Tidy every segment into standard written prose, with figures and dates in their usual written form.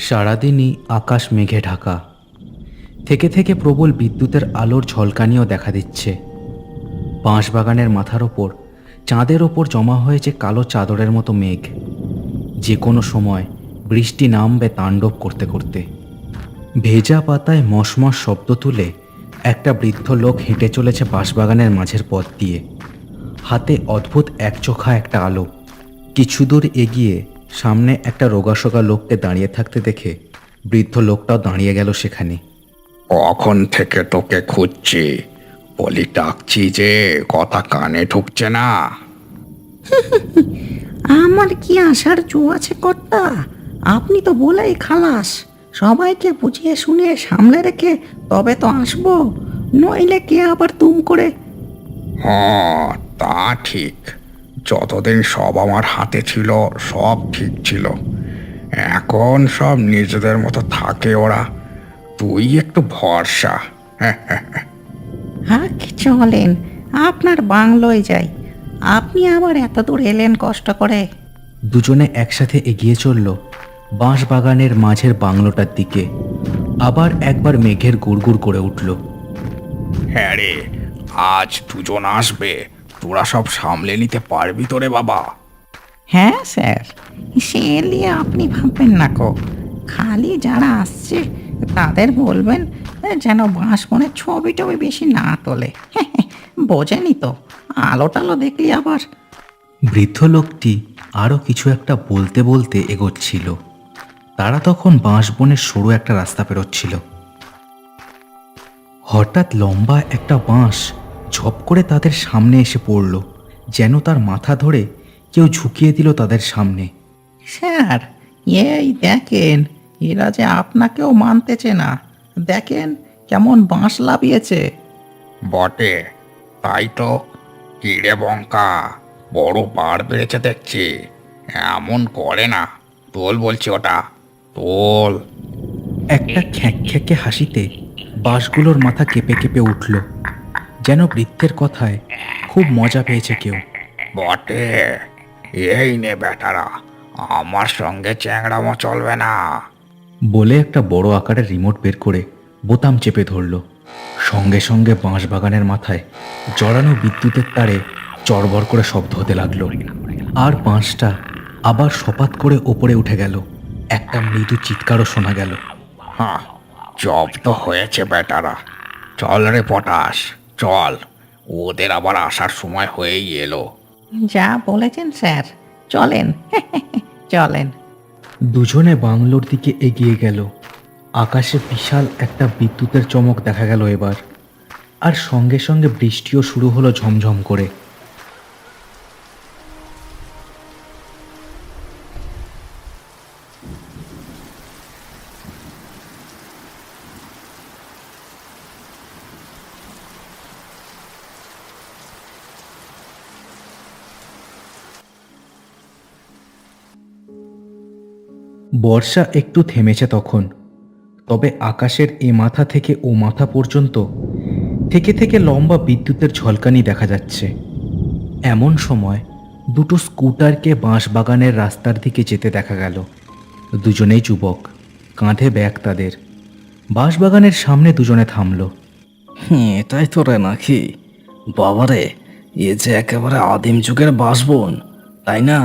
সারাদিনই আকাশ মেঘে ঢাকা। থেকে থেকে প্রবল বিদ্যুতের আলোর ঝলকানিও দেখা দিচ্ছে। বাঁশবাগানের মাথার ওপর চাঁদের ওপর জমা হয়েছে কালো চাদরের মতো মেঘ। যে কোনো সময় বৃষ্টি নামবে তাণ্ডব করতে করতে। ভেজা পাতায় মশমশ শব্দ তুলে একটা বৃদ্ধ লোক হেঁটে চলেছে বাঁশবাগানের মাঝের পথ দিয়ে। হাতে অদ্ভুত একচোখা একটা আলো। কিছু দূর এগিয়ে সামনে একটা রোগাশোগা লোককে দাঁড়িয়ে থাকতে দেখে বৃদ্ধ লোকটাও দাঁড়িয়ে গেল সেখানে। কখন থেকে তোকে খুঁজছি, বলি ডাকছি যে কথা কানে ঢুকছে না। আমার কি আসার জো আছে কর্তা? আপনি তো বলেই খালাস, সবাইকে বুঝিয়ে শুনিয়ে সামলে রেখে তবে তো আসবো, নইলে কে আবার তুম করে। হ্যাঁ, তা ঠিক। যতদিন সব আমার হাতে ছিল সব ঠিক ছিল। এখন সব নিজেদের মতো থাকে ওরা। তুই একটু ভরসা। হ্যাঁ, চলেন আপনার বাংলোয় যাই। আপনি আবার এত দূর এলেন কষ্ট করে। দুজনে একসাথে এগিয়ে চলল বাঁশবাগানের মাঝের বাংলোটার দিকে। আবার একবার মেঘের গুড়গুড় করে উঠল। হ্যাঁ রে, আজ দুজন আসবে, তোরা সব সামলে নিতে পারবি তো রে বাবা? হ্যাঁ স্যার, সে নিয়ে আপনি ভাববেন না কো। খালি যারা আসছে তাদের বলবেন যেন বাঁশবনের ছবি টবি বেশি না তোলে। বোঝেনি তো, আলো টালো দেখলি আবার। বৃদ্ধ লোকটি আরও কিছু একটা বলতে বলতে এগোচ্ছিল। তারা তখন বাঁশবনের সরু একটা রাস্তা পেরোচ্ছিল। হঠাৎ লম্বা একটা বাঁশ ঝপ করে তাদের সামনে এসে পড়ল, যেন তার মাথা ধরে কেউ ঝুঁকিয়ে দিল তাদের সামনে। স্যার, এই দেখেন, এরা যে আপনাকেও মানতেছে না। দেখেন কেমন বাঁশ লাবিয়েছে। বটে, তাই তো। কিরে বঙ্কা, বড় বার বেড়েছে দেখছি। এমন করে না, তোল বলছি ওটা, তোল। একটা খ্যাঁকে হাসিতে বাঁশগুলোর মাথা কেঁপে কেঁপে উঠল, যেন বৃদ্ধের কথায় খুব মজা পেয়েছে কেউ। বটে, এই নে বেটারা, আমার সঙ্গে চ্যাংড়ামো চলবে না। বলে একটা বড় আকারের রিমোট বের করে বোতাম চেপে ধরল। সঙ্গে সঙ্গে বাঁশবাগানের মাথায় জড়ানো বিদ্যুতের তারে চড়বড় করে শব্দ হতে লাগলো। আর বাঁশটা আবার সপাত করে ওপরে উঠে গেল। একটা মৃদু চিৎকারও শোনা গেল। হ্যাঁ, জব তো হয়েছে বেটারা। চল রে পটাশ, চল। ওদের আবার আসার সময় হয়েই এলো। যা বলেছেন স্যার, চলেন। চলেন। দুজনে বাংলোর দিকে এগিয়ে গেল। আকাশে বিশাল একটা বিদ্যুতের চমক দেখা গেল এবার। আর সঙ্গে সঙ্গে বৃষ্টিও শুরু হলো ঝমঝম করে। বর্ষা একটু থেমেছে তখন, তবে আকাশের এ মাথা থেকে ও মাথা পর্যন্ত থেকে থেকে লম্বা বিদ্যুতের ঝলকানি দেখা যাচ্ছে। এমন সময় দুটো স্কুটারকে বাঁশবাগানের রাস্তার দিকে যেতে দেখা গেল। দুজনেই যুবক, কাঁধে ব্যাগ তাদের। বাঁশবাগানের সামনে দুজনে থামল। এটাই তো রে নাকি? বাবারে, এ যে একেবারে আদিম যুগের বাসবন, তাই না?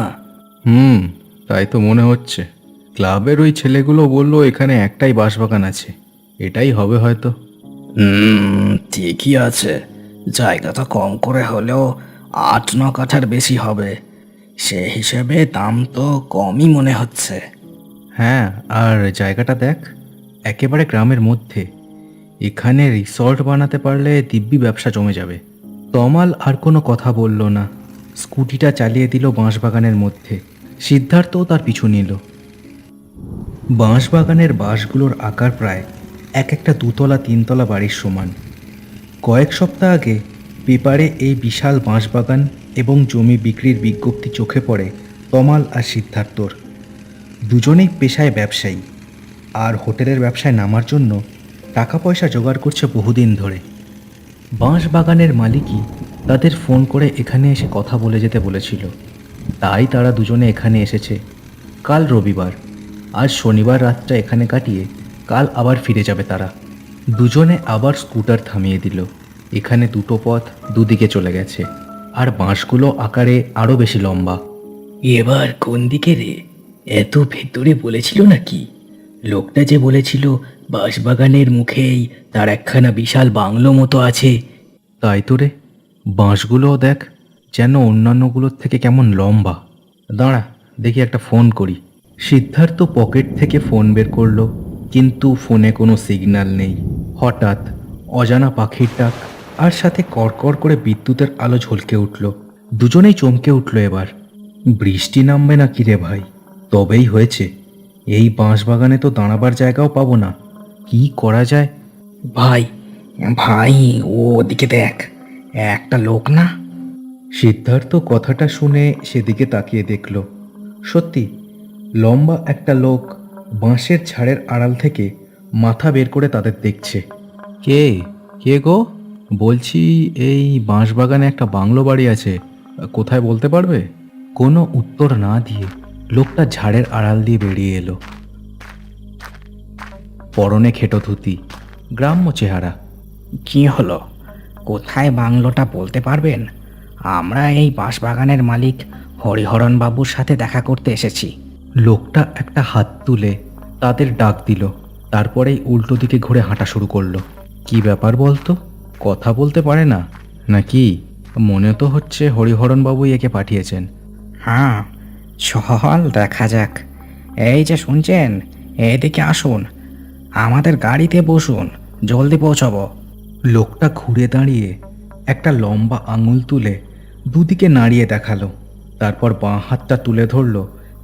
তাই তো মনে হচ্ছে। ক্লাবের ওই ছেলেগুলো বলল এখানে একটাই বাঁশবাগান আছে, এটাই হবে হয়তো। ঠিকই আছে। জায়গাটা কম করে হলেও 8-9 কাঠার বেশি হবে। সে হিসেবে দাম তো কমই মনে হচ্ছে। হ্যাঁ, আর জায়গাটা দেখ, একেবারে গ্রামের মধ্যে। এখানে রিসর্ট বানাতে পারলে দিব্যি ব্যবসা জমে যাবে। তমাল আর কোনো কথা বলল না, স্কুটিটা চালিয়ে দিল বাঁশবাগানের মধ্যে। সিদ্ধার্থও তার পিছু নিল। বাঁশবাগানের বাঁশগুলোর আকার প্রায় এক একটা 2-3 তলা বাড়ির সমান। কয়েক সপ্তাহ আগে পেপারে এই বিশাল বাঁশবাগান এবং জমি বিক্রির বিজ্ঞপ্তি চোখে পড়ে তমাল আর সিদ্ধার্থর। দুজনেই পেশায় ব্যবসায়ী, আর হোটেলের ব্যবসায় নামার জন্য টাকা পয়সা জোগাড় করছে বহুদিন ধরে। বাঁশবাগানের মালিকই তাদের ফোন করে এখানে এসে কথা বলে যেতে বলেছিল, তাই তারা দুজনে এখানে এসেছে কাল রবিবার। আজ শনিবার রাতটা এখানে কাটিয়ে কাল আবার ফিরে যাবে তারা। দুজনে আবার স্কুটার থামিয়ে দিল। এখানে দুটো পথ দুদিকে চলে গেছে, আর বাঁশগুলো আকারে আরও বেশি লম্বা। এবার কোন দিকে রে? এত ভেতরে বলেছিল নাকি? লোকটা যে বলেছিল বাঁশবাগানের মুখেই তার একখানা বিশাল বাংলো মতো আছে। তাই তো রে, বাঁশগুলোও দেখ যেন অন্যান্যগুলোর থেকে কেমন লম্বা। দাঁড়া দেখি একটা ফোন করি। সিদ্ধার্থ পকেট থেকে ফোন বের করলো, কিন্তু ফোনে কোনো সিগন্যাল নেই। হঠাৎ অজানা পাখির ডাক, আর সাথে কড়কড় করে বিদ্যুতের আলো ঝলকে উঠল। দুজনেই চমকে উঠল এবার। বৃষ্টি নামবে না কি রে ভাই? তবেই হয়েছে, এই বাঁশবাগানে তো দাঁড়াবার জায়গাও পাবো না। কি করা যায়? ভাই, ভাই, ও ওদিকে দেখ, একটা লোক না? সিদ্ধার্থ কথাটা শুনে সেদিকে তাকিয়ে দেখল। সত্যি লম্বা একটা লোক বাঁশের ঝাড়ের আড়াল থেকে মাথা বের করে তাদের দেখছে। কে কে গো? বলছি এই বাঁশবাগানে একটা বাংলো বাড়ি আছে, কোথায় বলতে পারবে? কোনো উত্তর না দিয়ে লোকটা ঝাড়ের আড়াল দিয়ে বেরিয়ে এলো। পরনে খেটো ধুতি, গ্রাম্য চেহারা। কি হলো? কোথায় বাংলোটা বলতে পারবেন? আমরা এই বাঁশবাগানের মালিক হরিহরণ বাবুর সাথে দেখা করতে এসেছি। লোকটা একটা হাত তুলে তাদের ডাক দিল, তারপরেই উল্টো দিকে ঘুরে হাঁটা শুরু করলো। কি ব্যাপার বলতো? কথা বলতে পারে না নাকি? মনে তো হচ্ছে হরিহরণ বাবুই একে পাঠিয়েছেন। হ্যাঁ, চল দেখা যাক। এই যে শুনছেন, এদিকে আসুন, আমাদের গাড়িতে বসুন, জলদি পৌঁছাবো। লোকটা ঘুরে দাঁড়িয়ে একটা লম্বা আঙুল তুলে দুদিকে নাড়িয়ে দেখালো, তারপর বাঁ হাতটা তুলে ধরলো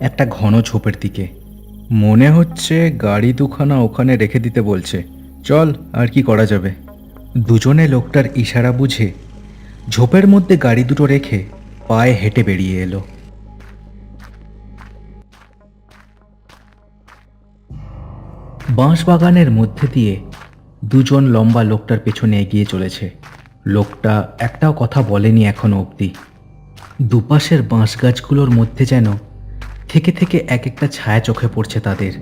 একটা ঘন ঝোপের দিকে। মনে হচ্ছে গাড়ি দুখানা ওখানে রেখে দিতে বলছে। চল, আর কি করা যাবে। দুজনে লোকটার ইশারা বুঝে ঝোপের মধ্যে গাড়ি দুটো রেখে পায়ে হেঁটে বেরিয়ে এলো। বাঁশবাগানের মধ্যে দিয়ে দুজন লম্বা লোকটার পেছনে এগিয়ে চলেছে। লোকটা একটাও কথা বলেনি এখনো অবধি। দুপাশের বাঁশ গাছগুলোর মধ্যে যেন থেকে থেকে এক একটা ছায়া চোখে পড়ছে তাদের,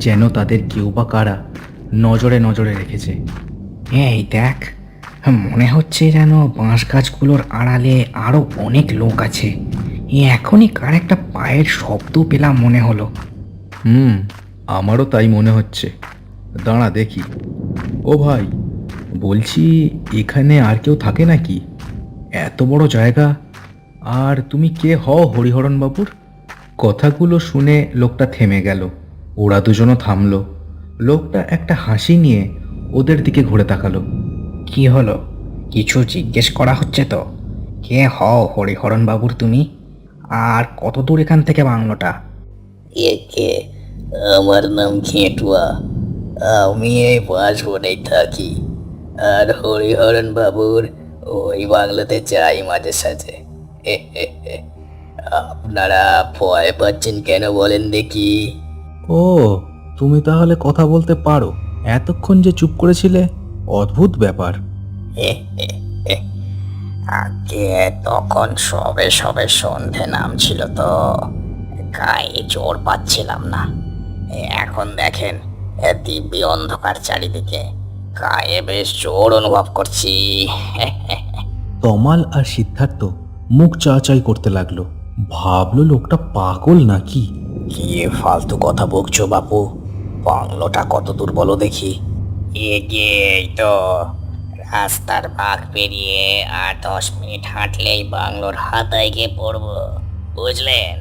যেন তাদের কেউ বা কারা নজরে নজরে রেখেছে। এই দেখ, মনে হচ্ছে যেন বাঁশ গাছগুলোর আড়ালে আরো অনেক লোক আছে। এখনই কার একটা পায়ের শব্দ পেলাম মনে হলো। আমারও তাই মনে হচ্ছে। দাঁড়া দেখি। ও ভাই, বলছি এখানে আর কেউ থাকে নাকি? এত বড় জায়গা, আর তুমি কে হও হরিহরণ বাবুর? কথাগুলো শুনে লোকটা থেমে গেল। ওরা দুজনও থামলো। লোকটা একটা হাসি নিয়ে ওদের দিকে ঘুরে তাকালো। কি হলো? কিছু জিজ্ঞেস করা হচ্ছে তো? কে হও হরিহরণ বাবুর তুমি? আর কত দূর এখান থেকে বাংলোটা? একে আমার নাম ঘেঁটুয়া। আমি এই বাঁশবনেই থাকি, আর হরিহরণ বাবুর ওই বাংলোতে যাই মাঝে সাঝে। আপনারা ভয় পাচ্ছেন কেন বলেন দেখি? ও, তুমি তাহলে কথা বলতে পারো? এতক্ষণ যে চুপ করেছিলে, অদ্ভুত ব্যাপার। আগে তখন সবে সবে সন্ধে নামছিল তো, গায়ে জোর পাচ্ছিলাম না। এখন দেখেন, দিব্যি অন্ধকার চারিদিকে, গায়ে বেশ জোর অনুভব করছি। তমাল আর সিদ্ধার্থ মুখ চাচাই করতে লাগলো। ভাবলো লোকটা পাগল নাকি। কি ফালতু কথা বকছো বাপু? বাংলোটা কত দূর বলো দেখি? এগিয়েই তো, রাস্তার বাঁক পেরিয়ে আর 10 মিনিট হাঁটলেই বাংলোর হাতায় গিয়ে পড়বো, বুঝলেন?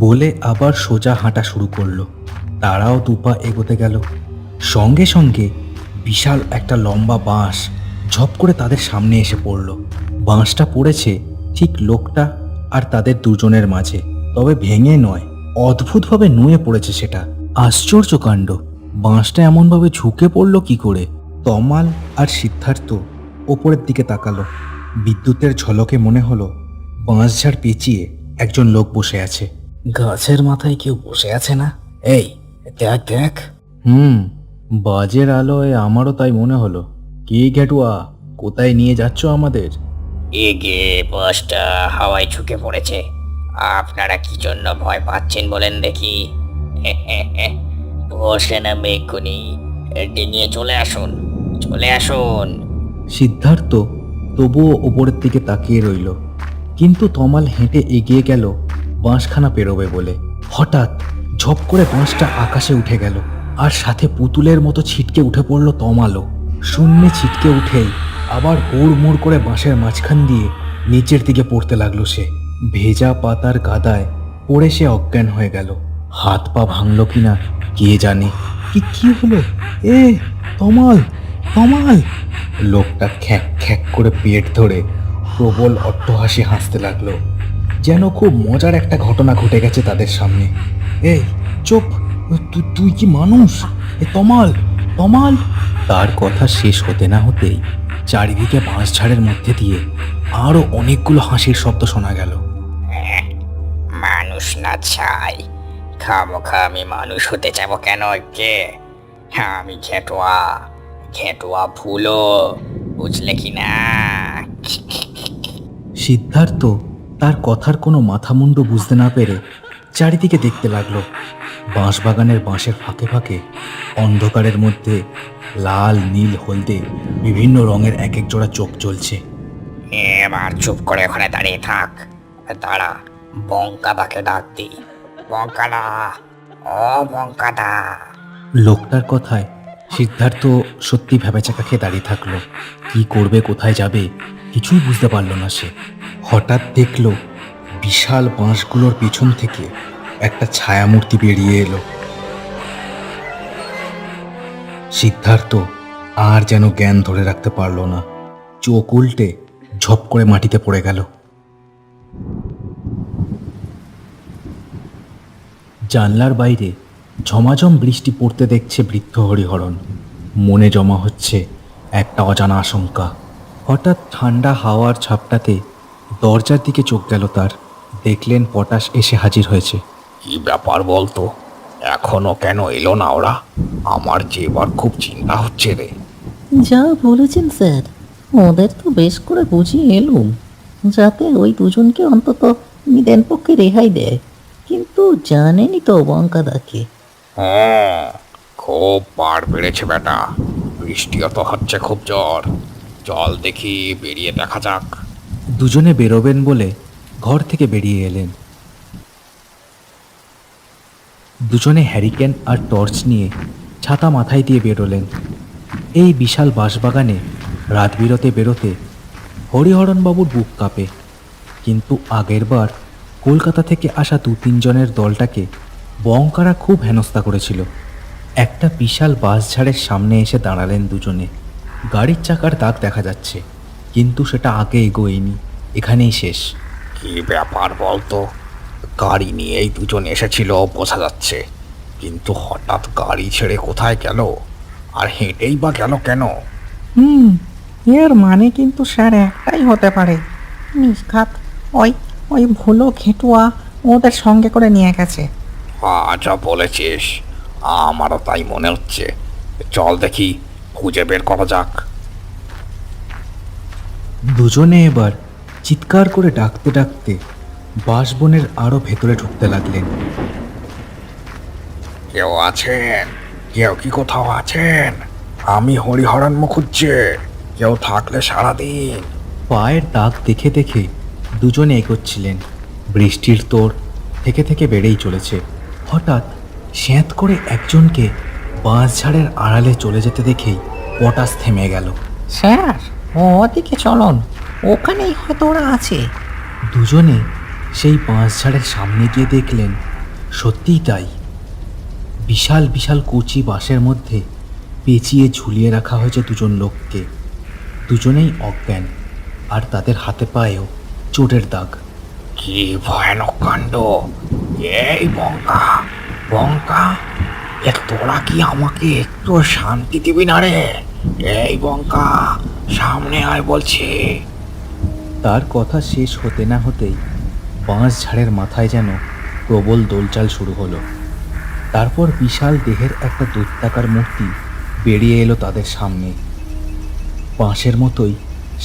বলে আবার সোজা হাঁটা শুরু করলো। তারাও দুপা এগোতে গেল। সঙ্গে সঙ্গে বিশাল একটা লম্বা বাঁশ ঝপ করে তাদের সামনে এসে পড়ল। বাঁশটা পড়েছে ঠিক লোকটা আর তাদের দুজনের মাঝে, তবে ভেঙে নয়, অদ্ভুতভাবে নুয়ে পড়েছে সেটা। আশ্চর্য কাণ্ড, বাঁশটা এমনভাবে ঝুঁকে পড়ল কি করে? তমাল আর সিদ্ধার্থ ওপরের দিকে তাকালো। বিদ্যুতের ঝলকে মনে হলো বাঁশঝাড় পেঁচিয়ে একজন লোক বসে আছে। গাছের মাথায় কেউ বসে আছে না? এই দেখ দেখ। বাজের আলোয় আমারও তাই মনে হলো। কি ঘেটুয়া, কোথায় নিয়ে যাচ্ছ আমাদের? এগে বাসটা হাওয়ায় ঝুঁকে পড়েছে, আপনারা কি জন্য ভয় পাচ্ছেন বলেন দেখি? বসে না মেঘুনি, ডিঙিয়ে চলে আসুন, চলে আসুন। সিদ্ধার্থ তবুও ওপরের দিকে তাকিয়ে রইল, কিন্তু তমাল হেঁটে এগিয়ে গেল বাঁশখানা পেরোবে বলে। হঠাৎ ঝপ করে বাঁশটা আকাশে উঠে গেল, আর সাথে পুতুলের মতো ছিটকে উঠে পড়ল তমালও। শূন্যে ছিটকে উঠেই আবার হুড়মুড় করে বাঁশের মাঝখান দিয়ে নিচের দিকে পড়তে লাগলো সে। ভেজা পাতার গাদায় পড়ে সে অজ্ঞান হয়ে গেল। হাত পা ভাঙল কিনা কে জানে। কি হলো? এ তমাল, তমাল! লোকটা খ্যাক খ্যাক করে পেট ধরে প্রবল অট্টহাসি হাসতে লাগলো, যেন খুব মজার একটা ঘটনা ঘটে গেছে তাদের সামনে। এই চুপ, তুই কি মানুষ? এ তমাল, তমাল! তার কথা শেষ হতে না হতেই চারিদিকে বাঁশঝাড়ের মধ্যে দিয়ে আরো অনেকগুলো হাসির শব্দ শোনা গেল। মানুষ না চাই, খামোখা আমি মানুষ হতে যাব কেন? কে আমি? ঘেটুয়া, ঘেটুয়া ভুলো, বুঝলে কি না? সিদ্ধার্থ তার কথার কোনো মাথামুন্ডু বুঝতে না পেরে চারিদিকে দেখতে লাগলো। বাঁশবাগানের বাঁশের ফাঁকে ফাঁকে অন্ধকারের মধ্যে লাল, নীল, হলদে বিভিন্ন রঙের এক এক জোড়া চোখ জ্বলছে। এবার চুপ করে ওখানে দাঁড়িয়ে থাক। দাঁড়া, বঙ্কাদাকে ডাক দি। বঙ্কাদা, ও বঙ্কাদা! লোকটার কথায় সিদ্ধার্থ সত্যি ভ্যাবাচ্যাকা খেয়ে দাঁড়িয়ে থাকলো। কি করবে, কোথায় যাবে, কিছুই বুঝতে পারল না সে। হঠাৎ দেখলো বিশাল বাঁশগুলোর পিছন থেকে একটা ছায়ামূর্তি বেরিয়ে এলো। সিদ্ধার্থ আর যেন জ্ঞান ধরে রাখতে পারল না, চোখ উল্টে ঝপ করে মাটিতে পড়ে গেল। জানলার বাইরে ঝমাঝম বৃষ্টি পড়তে দেখছে বৃদ্ধ হরিহরণ। মনে জমা হচ্ছে একটা অজানা আশঙ্কা। হঠাৎ ঠান্ডা হাওয়ার ঝাপটাতে দরজার দিকে চোখ গেল তার। দেখলেন পটাশ এসে হাজির হয়েছে। কি ব্যাপার বলতো, এখনো কেন এলো না ওরা? আমার যে এবার খুব চিন্তা হচ্ছে রে। যা বলেছেন স্যার, ওদের তো বেশ করে বুঝিয়ে এলুম, যাতে ওই দুজনকে অন্তত নিদেন পক্ষে রেহাই দেয়। কিন্তু জানেনই তো বঙ্কাদাকে। হ্যাঁ, খুব বার বেড়েছে বেটা। বৃষ্টিও তো হচ্ছে খুব জোর। চল দেখি, বেরিয়ে দেখা যাক। দুজনে বেরোবেন বলে ঘর থেকে বেরিয়ে এলেন। দুজনে হ্যারিকেন আর টর্চ নিয়ে ছাতা মাথায় দিয়ে বেরোলেন। এই বিশাল বাঁশবাগানে রাত বিরতে বেরোতে হরিহরণবাবুর বুক কাঁপে। কিন্তু আগেরবার কলকাতা থেকে আসা 2-3 জনের দলটাকে বঙ্কারা খুব হেনস্থা করেছিল। একটা বিশাল বাঁশঝাড়ের সামনে এসে দাঁড়ালেন দুজনে। গাড়ির চাকার দাগ দেখা যাচ্ছে, কিন্তু সেটা আগে এগোয়নি, এখানেই শেষ। কি ব্যাপার বলতো, গাড়ি নিয়েই দুজন এসেছিল বোঝা যাচ্ছে, কিন্তু হঠাৎ গাড়ি ছেড়ে কোথায় গেল? আর হেঁটেই বা গেল কেন? এর মানে কিন্তু স্যার একটাই হতে পারে, নিষ্ঘাত ওই ওই ভুলো ঘেটুয়া ওদের সঙ্গে করে নিয়ে গেছে। আচ্ছা বলেছিস, আমারও তাই মনে হচ্ছে। চল দেখি, খুঁজে বের করা যাক। দুজনে এবার চিৎকার করে ডাকতে ডাকতে বাঁশবনের আরো ভেতরে ঢুকতে লাগলেন। কেউ আছেন? কেউ কি কোথাও আছেন? আমি হরিহরণ খুঁজছি, কেউ থাকলে সারাদিন। পায়ের দাগ দেখে দেখে দুজনে এগোচ্ছিলেন। বৃষ্টির তোড় থেকে থেকে বেড়েই চলেছে। হঠাৎ স্যাঁত করে একজনকে বাঁশঝাড়ের আড়ালে চলে যেতে দেখেই পটাশ থেমে গেল। স্যার, ওদিকে চলুন, ওখানেই হয়তো ওরা আছে। দুজনে সেই বাঁশঝাড়ের সামনে গিয়ে দেখলেন সত্যিই তাই। বিশাল বিশাল কচি বাঁশের মধ্যে পেঁচিয়ে ঝুলিয়ে রাখা হয়েছে দুজন লোককে। দুজনেই অজ্ঞান, আর তাদের হাতে পায়েও চোটের দাগ। কি ভয়ানক কাণ্ড! এই বঙ্কা, বঙ্কা, তোরা কি আমাকে একটু শান্তি দিবি না রে? এই বঙ্কা, সামনে আয় বলছি। তার কথা শেষ হতে না হতেই বাঁশঝাড়ের মাথায় যেন প্রবল দোলচাল শুরু হলো। তারপর বিশাল দেহের একটা দৈত্যাকার মূর্তি বেরিয়ে এলো তাদের সামনে। বাঁশের মতোই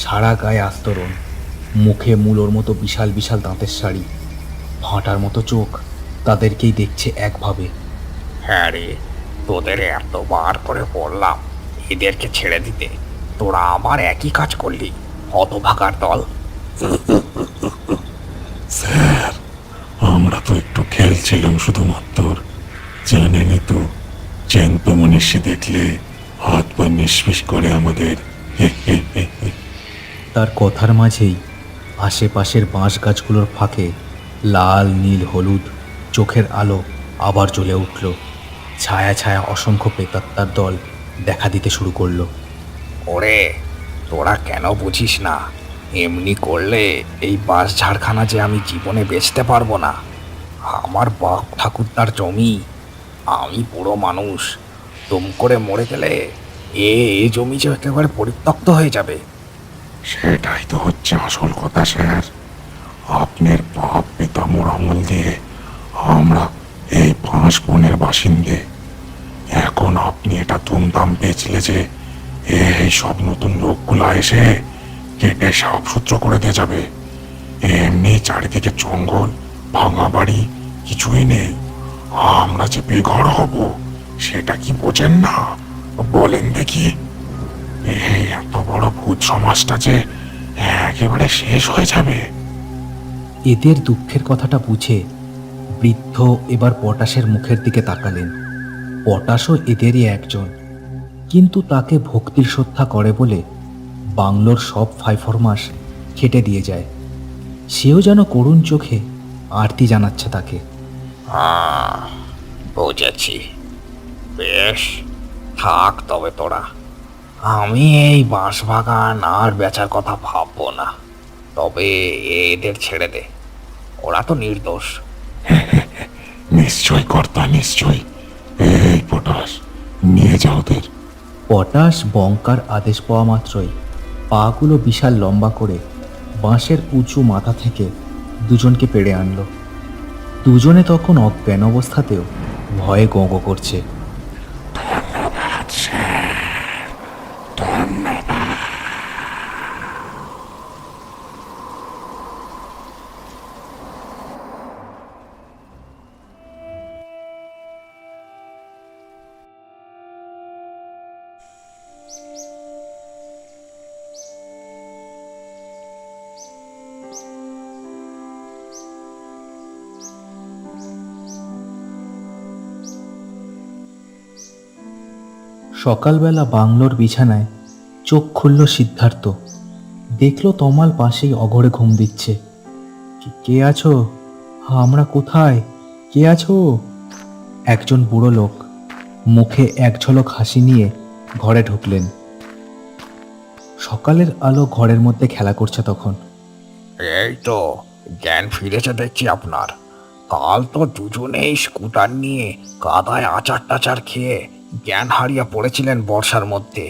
সারা গায়ে আস্তরণ, মুখে মূলোর মতো বিশাল বিশাল দাঁতের শাড়ি, ভাঁটার মতো চোখ তাদেরকেই দেখছে একভাবে। হ্যাঁ রে, তোদের এতবার করে বললাম এদেরকে ছেড়ে দিতে, তোরা আবার একই কাজ করলি, হতভাগার দল। স্যার, আমরা তো একটু খেলছিলাম শুধুমাত্র। জানেনই তো, জ্যান্ত মনীষী দেখলে হাত পা নিঃশ্বাস করে আমাদের। তার কথার মাঝেই আশেপাশের বাঁশ গাছগুলোর ফাঁকে লাল নীল হলুদ চোখের আলো আবার জ্বলে উঠল। ছায়া ছায়া অসংখ্য প্রেতাত্মার দল দেখা দিতে শুরু করলো। ওরে, তোরা কেন বুঝিস না? এমনি করলে এই বাস ঝাড়খানা যে আমি জীবনে বেচতে পারবো না। আমার বাপ ঠাকুরদার জমি, আমি পুরো মানুষ, তুম করে মরে গেলে এ জমি যে একেবারে পরিত্যক্ত হয়ে যাবে। সেটাই তো হচ্ছে আসল কথা স্যার। আপনার বাপ পিতামোর আমল দিয়ে আমরা এই 5 বনের বাসিন্দে। এখন আপনি এটা ধুমধাম বেচলে যে এই সব নতুন লোকগুলা এসে কেটে সব সূত্র করে দিয়ে যাবে। এমনি চারিদিকে জঙ্গল, ভাঙা বাড়ি, কিছুই নেই। আমরা যে বেঘর হব সেটা কি বোঝেন না? বলেন দেখি। এই এত বড় ভূত সমাজটা যে একেবারে শেষ হয়ে যাবে। এদের দুঃখের কথাটা বুঝে বৃদ্ধ এবার পটাশের মুখের দিকে তাকালেন। পটাশও এদেরই একজন, কিন্তু তাকে ভক্তির শ্রদ্ধা করে বলে বাংলোর সব ফাইফরমাস খেটে দিয়ে যায়। সেও যেন করুণ চোখে আরতি জানাচ্ছে তাকে। বুঝেছি, বেশ, থাক তবে তোরা। আমি এই বাঁশবাগান আর বেচার কথা ভাববো না। তবে এদের ছেড়ে দে, ওরা তো নির্দোষ। নিশ্চয় কর্তা, নিশ্চয়। এই পটাশ, নিয়ে যাও ওদের। পটাশ বঙ্কার আদেশ পাওয়া মাত্রই পাগুলো বিশাল লম্বা করে বাঁশের উঁচু মাথা থেকে দুজনকে পেড়ে আনলো। দুজনে তখন অজ্ঞান অবস্থাতেও ভয়ে গোঁ গোঁ করছে। সকালবেলা বাংলোর বিছানায় চোখ খুলল সিদ্ধার্থ। দেখল তমাল পাশেই অঘরে ঘুম দিচ্ছে। কে আছো? আমরা কোথায়? কে আছো? একজন বুড়ো লোক মুখে এক ঝলক হাসি নিয়ে ঘরে ঢুকলেন। সকালের আলো ঘরের মধ্যে খেলা করছে তখন। এই তো জ্ঞান ফিরেছে দেখছি আপনার। কাল তো দুজনেই স্কুটার নিয়ে কাদায় আচার টাচার খেয়ে জ্ঞান হারিয়ে পড়েছিলেন বর্ষার মধ্যে।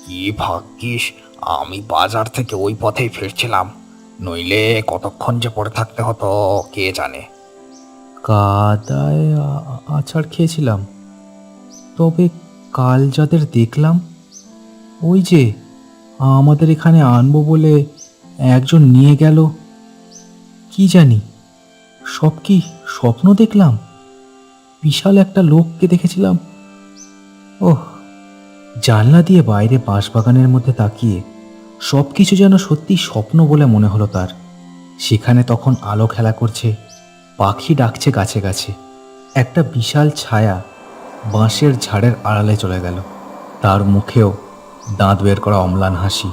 কি ভাগ্যিস আমি বাজার থেকে ওই পথেই ফিরছিলাম, নইলে কতক্ষণ যে পড়ে থাকতে হতো কে জানে। কাদায় আছাড় খেয়েছিলাম, তবে কাল যাদের দেখলাম ওই যে আমাদের এখানে আনবো বলে একজন নিয়ে গেল। কি জানি সব কি স্বপ্ন দেখলাম? বিশাল একটা লোককে দেখেছিলাম। ওহ, জানলা দিয়ে বাইরে বাঁশবাগানের মধ্যে তাকিয়ে সব কিছু যেন সত্যি স্বপ্ন বলে মনে হলো তার। সেখানে তখন আলো খেলা করছে, পাখি ডাকছে গাছে গাছে। একটা বিশাল ছায়া বাঁশের ঝাড়ের আড়ালে চলে গেল। তার মুখেও দাঁত বের করা অম্লান হাসি।